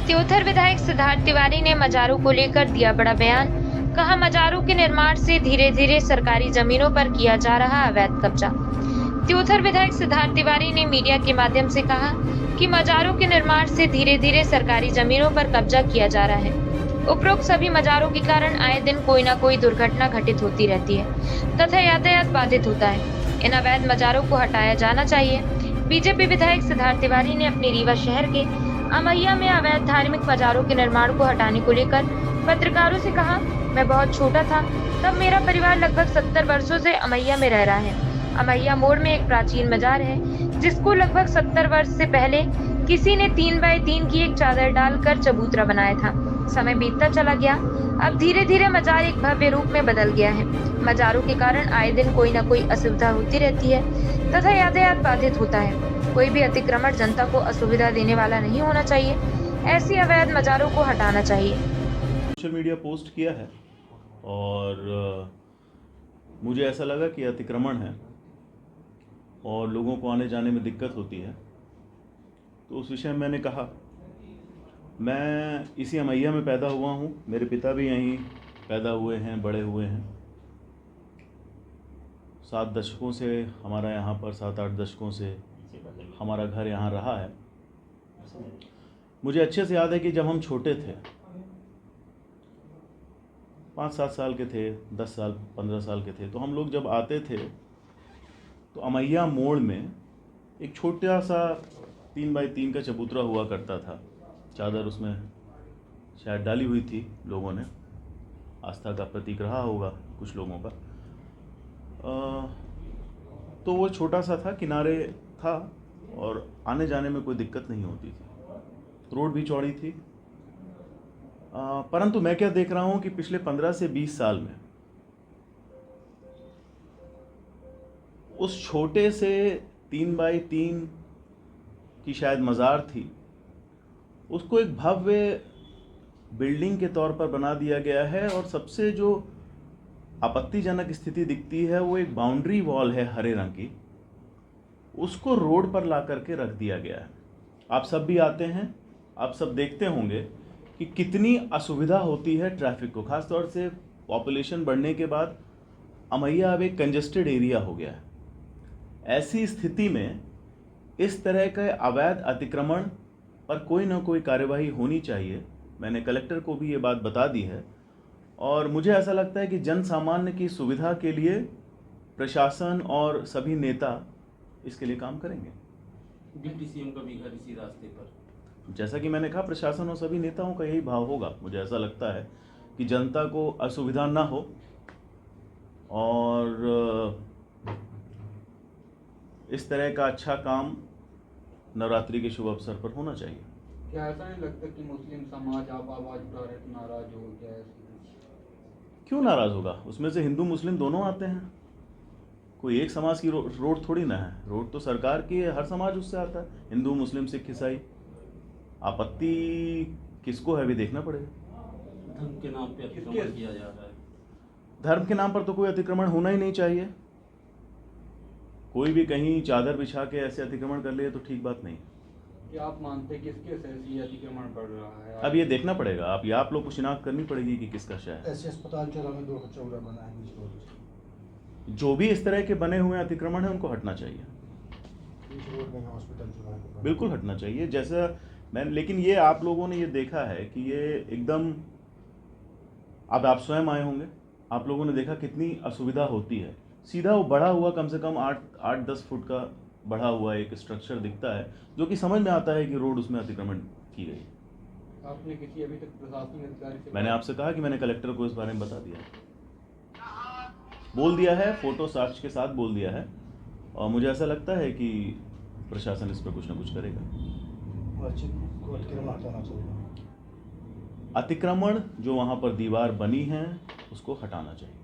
त्योथर विधायक सिद्धार्थ तिवारी ने मजारों को लेकर दिया बड़ा बयान। कहा, मजारों के निर्माण से धीरे धीरे सरकारी जमीनों पर किया जा रहा अवैध कब्जा। त्योथर विधायक सिद्धार्थ तिवारी ने मीडिया के माध्यम से कहा कि मजारों के निर्माण से धीरे धीरे सरकारी जमीनों पर कब्जा किया जा रहा है। उपरोक्त सभी मजारों के कारण आए दिन कोई न कोई दुर्घटना घटित होती रहती है तथा यातायात बाधित होता है। इन अवैध मजारों को हटाया जाना चाहिए। बीजेपी विधायक सिद्धार्थ तिवारी ने अपने रीवा शहर के अमैया में अवैध धार्मिक मजारों के निर्माण को हटाने को लेकर पत्रकारों से कहा, मैं बहुत छोटा था तब मेरा परिवार लगभग 70 वर्षों से अमैया में रह रहा है। अमैया मोड़ में एक प्राचीन मजार है जिसको लगभग 70 वर्ष से पहले किसी ने 3x3 की एक चादर डालकर चबूतरा बनाया था। समय बीतता चला गया, अब धीरे धीरे मजार एक भव्य रूप में बदल गया है। मजारों के कारण आए दिन कोई न कोई असुविधा होती रहती है तथा यातायात बाधित होता है। कोई भी अतिक्रमण जनता को असुविधा देने वाला नहीं होना चाहिए। ऐसी अवैध मजारों को हटाना चाहिए। सोशल मीडिया पोस्ट किया है और मुझे ऐसा लगा कि अतिक्रमण है और लोगों को आने जाने में दिक्कत होती है, तो उस विषय में मैंने कहा, मैं इसी अमैया में पैदा हुआ हूँ, मेरे पिता भी यहीं पैदा हुए हैं, बड़े हुए हैं। 7 दशकों से हमारा यहाँ पर 7-8 दशकों से हमारा घर यहाँ रहा है। मुझे अच्छे से याद है कि जब हम छोटे थे, 5-7 साल के थे, 10 साल 15 साल के थे, तो हम लोग जब आते थे तो अमैया मोड़ में एक छोटा सा 3x3 का चबूतरा हुआ करता था। चादर उसमें शायद डाली हुई थी, लोगों ने, आस्था का प्रतीक रहा होगा कुछ लोगों का। तो वो छोटा सा था, किनारे था और आने जाने में कोई दिक्कत नहीं होती थी, रोड भी चौड़ी थी। परंतु मैं क्या देख रहा हूँ कि पिछले 15 से 20 साल में उस छोटे से 3x3 की शायद मज़ार थी, उसको एक भव्य बिल्डिंग के तौर पर बना दिया गया है। और सबसे जो आपत्तिजनक स्थिति दिखती है वो एक बाउंड्री वॉल है हरे रंग की, उसको रोड पर ला करके रख दिया गया है। आप सब भी आते हैं, आप सब देखते होंगे कि कितनी असुविधा होती है ट्रैफिक को। खासतौर से पॉपुलेशन बढ़ने के बाद अमैया अब एक कंजेस्टेड एरिया हो गया है। ऐसी स्थिति में इस तरह के अवैध अतिक्रमण पर कोई ना कोई कार्यवाही होनी चाहिए। मैंने कलेक्टर को भी ये बात बता दी है और मुझे ऐसा लगता है कि जन सामान्य की सुविधा के लिए प्रशासन और सभी नेता इसके लिए काम करेंगे। डिप्टी सीएम का भी घर इसी रास्ते पर, जैसा कि मैंने कहा, प्रशासन और सभी नेताओं का यही भाव होगा। मुझे ऐसा लगता है कि जनता को असुविधा ना हो और इस तरह का अच्छा काम नवरात्रि के शुभ अवसर पर होना चाहिए। क्या ऐसा नहीं लगता कि मुस्लिम समाज आप आवाज उठा रहे तो नाराज हो गया? क्यों नाराज होगा? उसमें से हिंदू मुस्लिम दोनों आते हैं। कोई एक समाज की रोड थोड़ी ना है, रोड तो सरकार की है, हर समाज उससे आता है, हिंदू मुस्लिम सिख ईसाई। आपत्ति किसको है अभी देखना पड़ेगा। धर्म के नाम पे अतिक्रमण किया जा रहा है। धर्म के नाम पर तो कोई अतिक्रमण होना ही नहीं चाहिए। कोई भी कहीं चादर बिछा के ऐसे अतिक्रमण कर ले तो ठीक बात नहीं। क्या आप मानते हैं किसके से ये अतिक्रमण बढ़ रहा है? अब ये देखना पड़ेगा, आप लोग को शिनाख्त करनी पड़ेगी कि किसका शय है। ऐसे अस्पताल चौरा में 2 चौरा बना है, जो भी इस तरह के बने हुए अतिक्रमण है उनको हटना चाहिए, हॉस्पिटल बिल्कुल हटना चाहिए। जैसा मैं, लेकिन ये आप लोगों ने ये देखा है कि ये एकदम, अब आप स्वयं आए होंगे, आप लोगों ने देखा कितनी असुविधा होती है। सीधा वो बढ़ा हुआ कम से कम 8-10 फुट का बढ़ा हुआ एक स्ट्रक्चर दिखता है, जो कि समझ में आता है कि रोड उसमें अतिक्रमण की गई। आपने किसी अभी तक प्रशासनिक अधिकारी से? मैंने आपसे कहा कि मैंने कलेक्टर को इस बारे में बता दिया, बोल दिया है, फोटो साक्ष्य के साथ बोल दिया है और मुझे ऐसा लगता है कि प्रशासन इस पर कुछ ना कुछ करेगा। अतिक्रमण जो वहाँ पर दीवार बनी है उसको हटाना चाहिए।